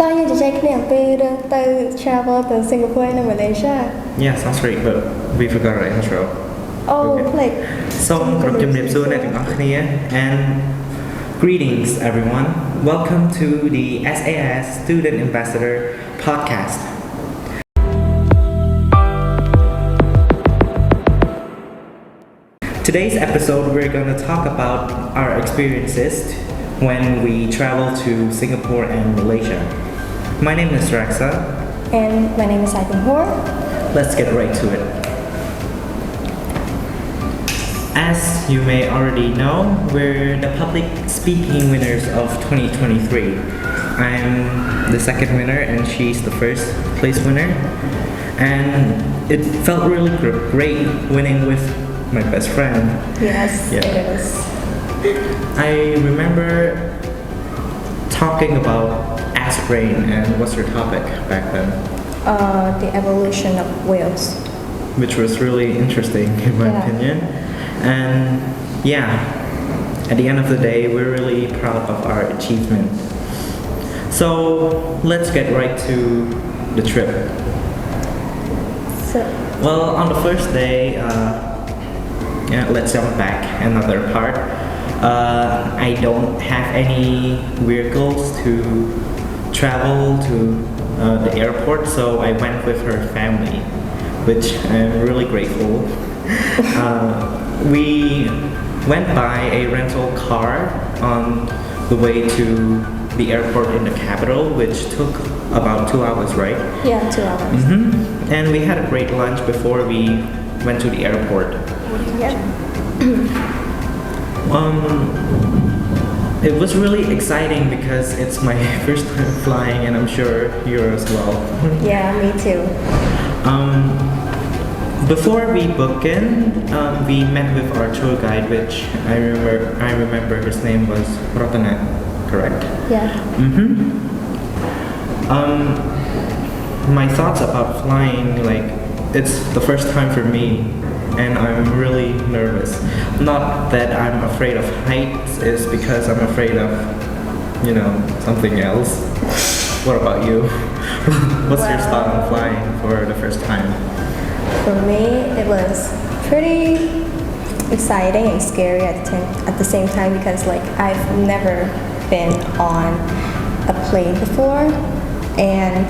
តើយើងជជែកគ្នាអំពីរឿងទៅ travel ទៅ Singapore និង Malaysia Yeah, sounds great, but we forgot our intro. Oh like សូមគោរពជំរាបសួរអ្នកទាំងអស់គ្នា and greetings everyone. Welcome to the SAIS Student Ambassador podcast. Today's episode we're going to talk about our experiences when we travel to Singapore and Malaysia. My name is RAKSA. And my name is KIMHOUR. Let's get right to it. As you may already know, we're the public speaking winners of 2023. I'm the second winner and she's the first place winner. And it felt really great winning with my best friend. Yes, Yeah. it is. I remember talking about acid rain, and what's your topic back then? The evolution of whales. Which was really interesting in my Yeah. opinion. And yeah, at the end of the day, we're really proud of our achievement. So let's get right to the trip. So, Well, on the first day, let's jump back another part. I don't have any vehicles to travel to the airport, so I went with her family, which I'm really grateful. We went by a rental car on the way to the airport in the capital, which took about 2 hours, right? yeah, 2 hours. And we had a great lunch before we went to the airport. Yeah. It was really exciting because it's my first time flying, and I'm sure yours as well. Yeah, me too. Before we booked in, we met with our tour guide, which I remember his name was Ratana, correct? Yeah. My thoughts about flying, like, it's the first time for me, and I'm really nervous. Not that I'm afraid of heights, it's because I'm afraid of, something else. What about you? What's your Well- thought on flying for the first time? For me, it was pretty exciting and scary at the same time because like I've never been on a plane before, and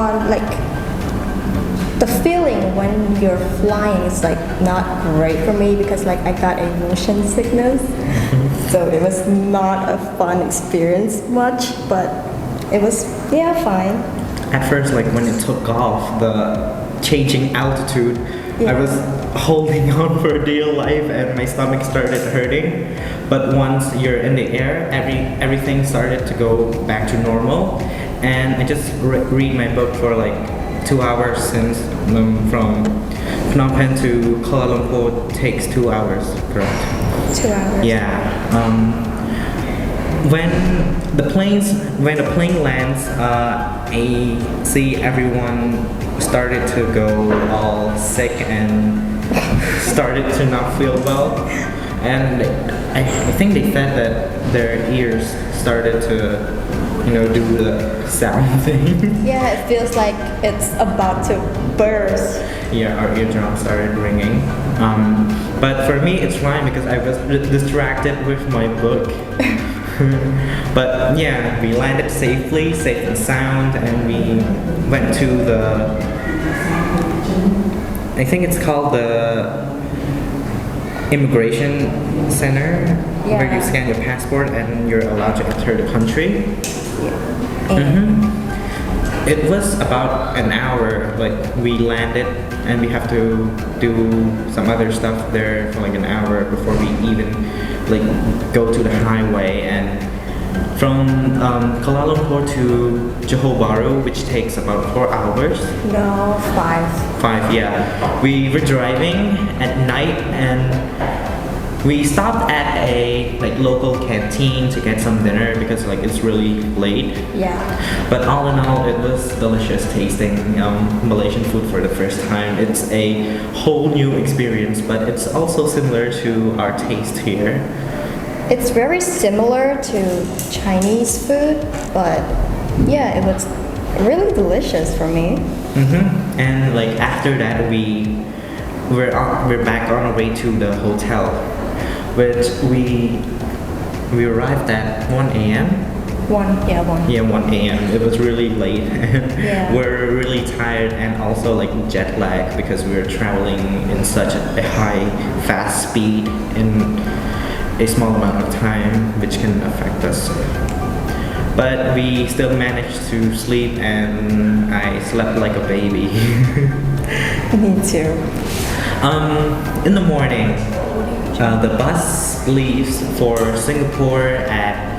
on like the feeling when you're flying is like not great for me because like I got a motion sickness, so it was not a fun experience much, but it was fine. At first, like when it took off, the changing altitude, I Yeah. was holding on for dear life and my stomach started hurting. But once you're in the air, everything started to go back to normal. And I just read my book for like 2 hours since from Phnom Penh to Kuala Lumpur takes 2 hours, correct? 2 hours. Yeah. When the plane lands, I see everyone started to go all sick and started to not feel well. And I think they said that their ears started to, do the sound thing. Yeah, it feels like it's about to burst. Yeah, our eardrums started ringing. But for me, it's fine because I was distracted with my book. But yeah, we landed safely, safe and sound, and we went to I think it's called the immigration center, where you Yeah. scan your passport and you're allowed to enter the country. It was about an hour, like we landed and we have to do some other stuff there for like an hour before we even like go to the highway. And from Kuala Lumpur to Johor Bahru, which takes about 4 hours. No, 5. 5, yeah. We were driving at night and we stopped at a like local canteen to get some dinner because like it's really late. Yeah. But all in all, it was delicious tasting Malaysian food for the first time. It's a whole new experience, but it's also similar to our taste here. It's very similar to Chinese food, but yeah, it was really delicious for me. And like after that, we're back on our way to the hotel, which we arrived at 1 a.m. One. Yeah, 1 a.m. It was really late. Yeah. We're really tired and also like jet lag because we were traveling in such a high, fast speed in a small amount of time, which can affect us. But we still managed to sleep, and I slept like a baby. Me too. In the morning, the bus leaves for Singapore at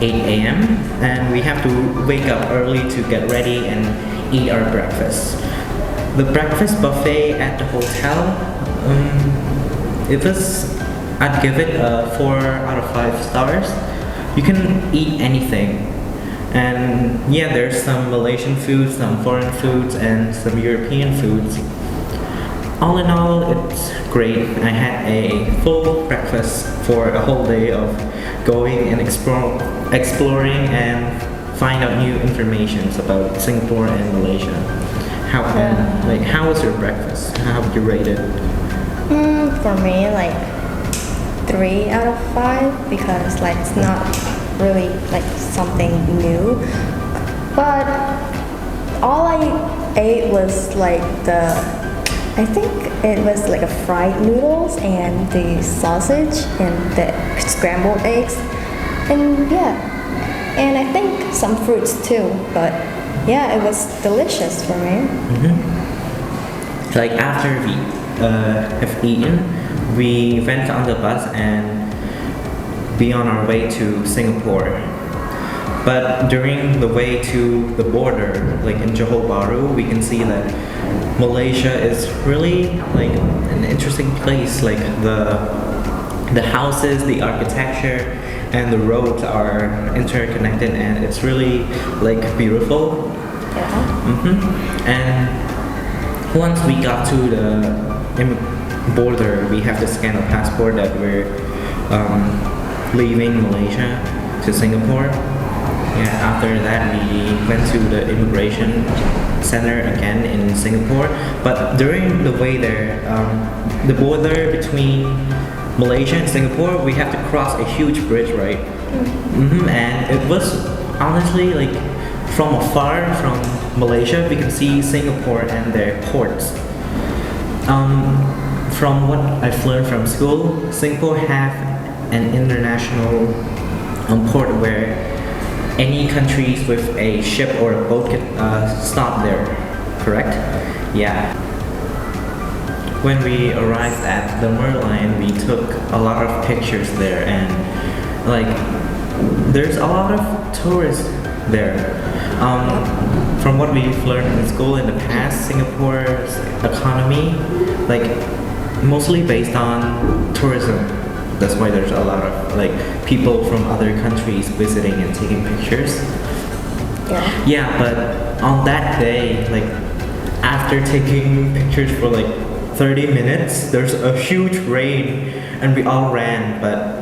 8 a.m. and we have to wake up early to get ready and eat our breakfast. The breakfast buffet at the hotel, I'd give it a 4 out of 5 stars. You can eat anything. And yeah, there's some Malaysian foods, some foreign foods, and some European foods. All in all, it's great. I had a full breakfast for a whole day of going and exploring and find out new information about Singapore and Malaysia. How was your breakfast? How would you rate it? For me, like 3 out of 5 because like it's not really like something new. But all I ate was like I think it was like a fried noodles and the sausage and the scrambled eggs. And yeah, and I think some fruits too. But yeah, it was delicious for me. Like after we have eaten, we went on the bus and be on our way to Singapore. But during the way to the border, like in Johor Bahru, we can see that Malaysia is really like an interesting place. Like the houses, the architecture, and the roads are interconnected, and it's really like beautiful. Yeah. And once we got to the border, we have to scan a passport that we're leaving Malaysia to Singapore. Yeah, after that we went to the immigration center again in Singapore. But during the way there, the border between Malaysia and Singapore, we have to cross a huge bridge, right? And it was honestly like from afar from Malaysia, we can see Singapore and their ports. From what I've learned from school, Singapore have an international port where any countries with a ship or a boat can stop there, correct? Yeah. When we arrived at the Merlion, we took a lot of pictures there, and like there's a lot of tourists there. From what we've learned in school in the past, Singapore's economy like mostly based on tourism. That's why there's a lot of like people from other countries visiting and taking pictures. Yeah. Yeah, but on that day, like after taking pictures for like 30 minutes, there's a huge rain and we all ran, but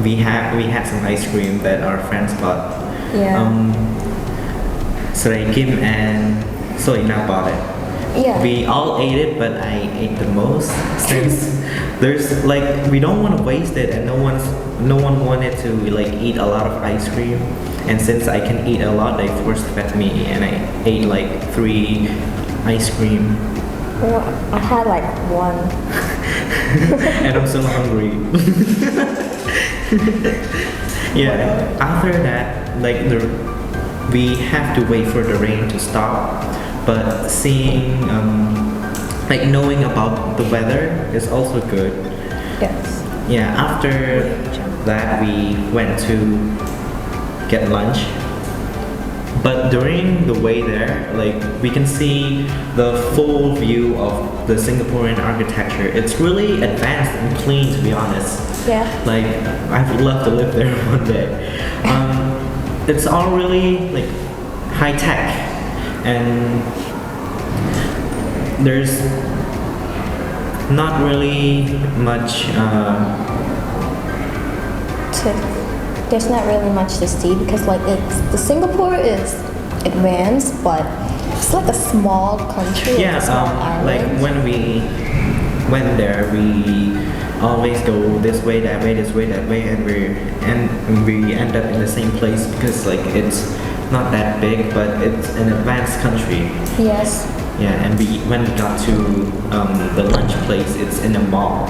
we had some ice cream that our friends bought. Yeah. Sray Kim and Soina bought it. Yeah. We all ate it, but I ate the most since there's like we don't want to waste it, and no one wanted to like eat a lot of ice cream. And since I can eat a lot, they forced fed me, and I ate like 3 ice cream. Well, I had like 1. And I'm still hungry. Yeah. After that, like we have to wait for the rain to stop. But seeing, like knowing about the weather is also good. Yes. Yeah, after that we went to get lunch. But during the way there, like we can see the full view of the Singaporean architecture. It's really advanced and clean, to be honest. Yeah. Like I would love to live there one day. It's all really like high tech. And there's not really much there's not really much to see because like the Singapore is advanced, but it's like a small country. Yeah, a small like island. when we went there, we always go this way, that way, this way, that way, and we end up in the same place because like it's not that big, but it's an advanced country. Yes. Yeah, and when we got to the lunch place, it's in a mall.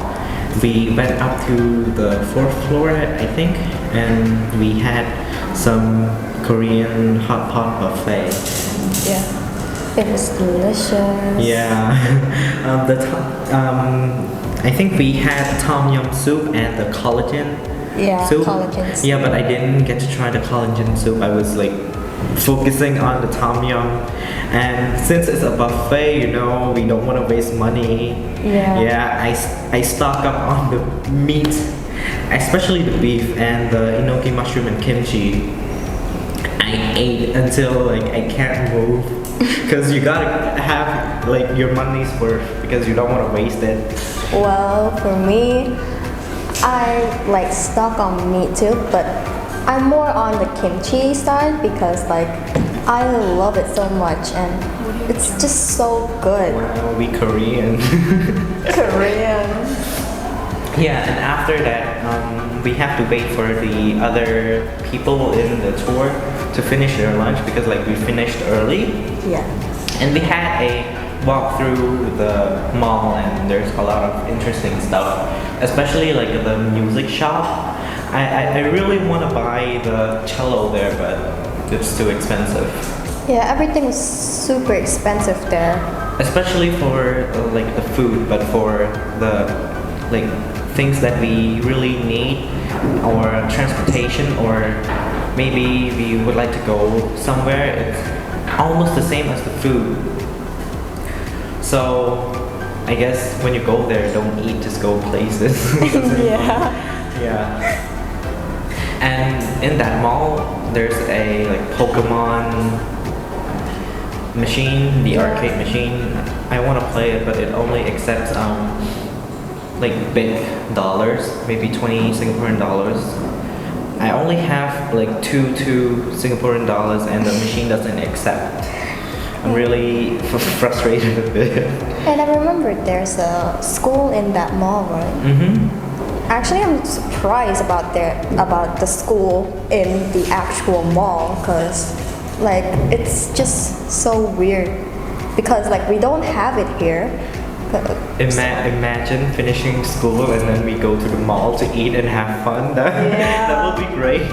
We went up to the fourth floor, I think, and we had some Korean hot pot buffet. Yeah. It was delicious. Yeah, I think we had tom yum soup and the collagen Yeah, soup. collagen soup. Yeah, but I didn't get to try the collagen soup. I was like focusing on the tom yum, and since it's a buffet, you know, we don't want to waste money. Yeah. Yeah, I stock up on the meat, especially the beef and the enoki mushroom and kimchi. I ate until like I can't move because you gotta have like your money's worth because you don't want to waste it. Well, for me, I like stock on meat too, but I'm more on the kimchi side because like I love it so much and it's just so good. Wow, we Korean. Korean. Yeah, and after that, we have to wait for the other people in the tour to finish their lunch because like we finished early. Yeah. And we had a walk through the mall and there's a lot of interesting stuff, especially like the music shop. I really want to buy the cello there, but it's too expensive. Yeah, everything was super expensive there. Especially for like the food, but for the like things that we really need or transportation or maybe we would like to go somewhere, it's almost the same as the food. So I guess when you go there, don't eat, just go places. Yeah. Yeah. And in that mall, there's a like Pokemon machine, the arcade machine. I want to play it, but it only accepts like big dollars, maybe 20 Singaporean dollars. I only have like two Singaporean dollars, and the machine doesn't accept. I'm really frustrated a bit. And I remember there's a school in that mall, right? Mm-hmm. Actually, I'm surprised about the school in the actual mall because like it's just so weird because like we don't have it here. Imagine finishing school and then we go to the mall to eat and have fun. That would be great.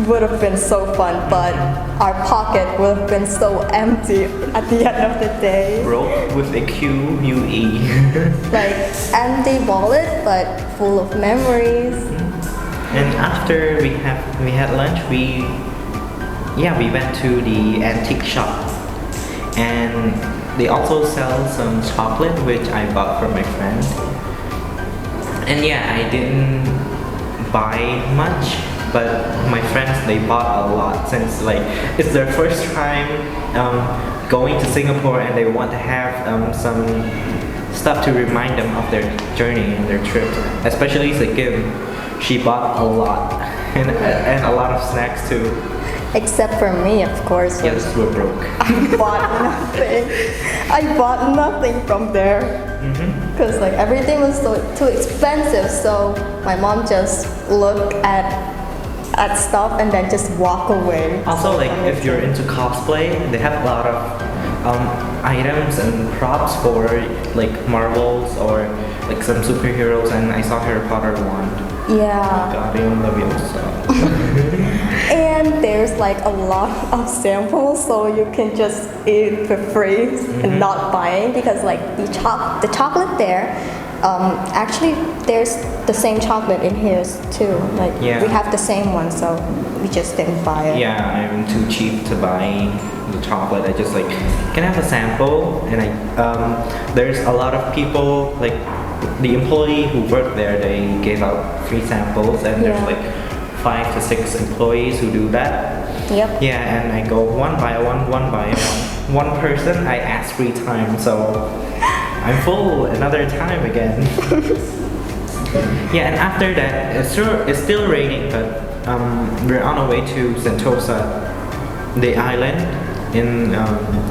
Would have been so fun, but our pocket would have been so empty at the end of the day. Broke with a QUE. Like empty wallet, but full of memories. And after we had lunch, we went to the antique shop, and they also sell some chocolate which I bought for my friend. And yeah, I didn't buy much, but my friends, they bought a lot since like it's their first time going to Singapore and they want to have some stuff to remind them of their journey and their trip. Especially Sikkim, she bought a lot and a lot of snacks too. Except for me, of course. Yes, we're broke. I bought nothing. I bought nothing from there because like everything was so too expensive. So my mom just looked at stuff and then just walk away. Also, like if you're into cosplay, they have a lot of items and props for like Marvels or like some superheroes. And I saw Harry Potter wand. Yeah. Guardian Leviosa. And there's like a lot of samples, so you can just eat for free and not buying because like the chocolate there, actually there's the same chocolate in here too. Like we have the same one, so we just didn't buy it. Yeah, I'm too cheap to buy the chocolate. I just like can I have a sample, and there's a lot of people like the employee who worked there. They gave out free samples, and there's like 5 to 6 employees who do that. Yep. Yeah, and I go one by one person. I ask 3 times, so I'm full another time again. Yeah, and after that, it's still raining, but we're on our way to Sentosa, the island in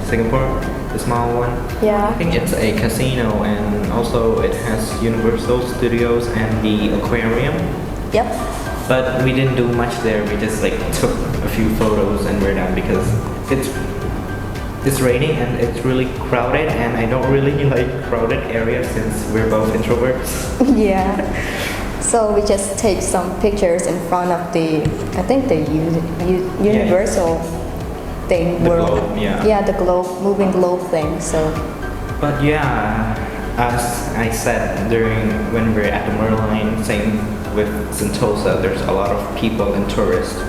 Singapore, the small one. Yeah. I think it's a casino, and also it has Universal Studios and the aquarium. Yep. But we didn't do much there. We just like took a few photos and we're done because it's raining and it's really crowded, and I don't really like crowded areas since we're both introverts. Yeah. So we just take some pictures in front of the, I think the Universal thing. The globe, yeah. Yeah, the globe, moving globe thing. So. But yeah, as I said when we're at the Merlion, same with Sentosa, there's a lot of people and tourists.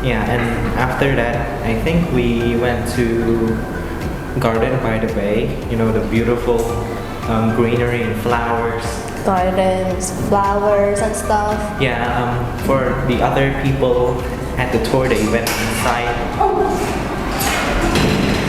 Yeah, and after that, I think we went to Garden by the Bay, you know, the beautiful greenery and flowers. Gardens, flowers and stuff. Yeah, for the other people at the tour, they went inside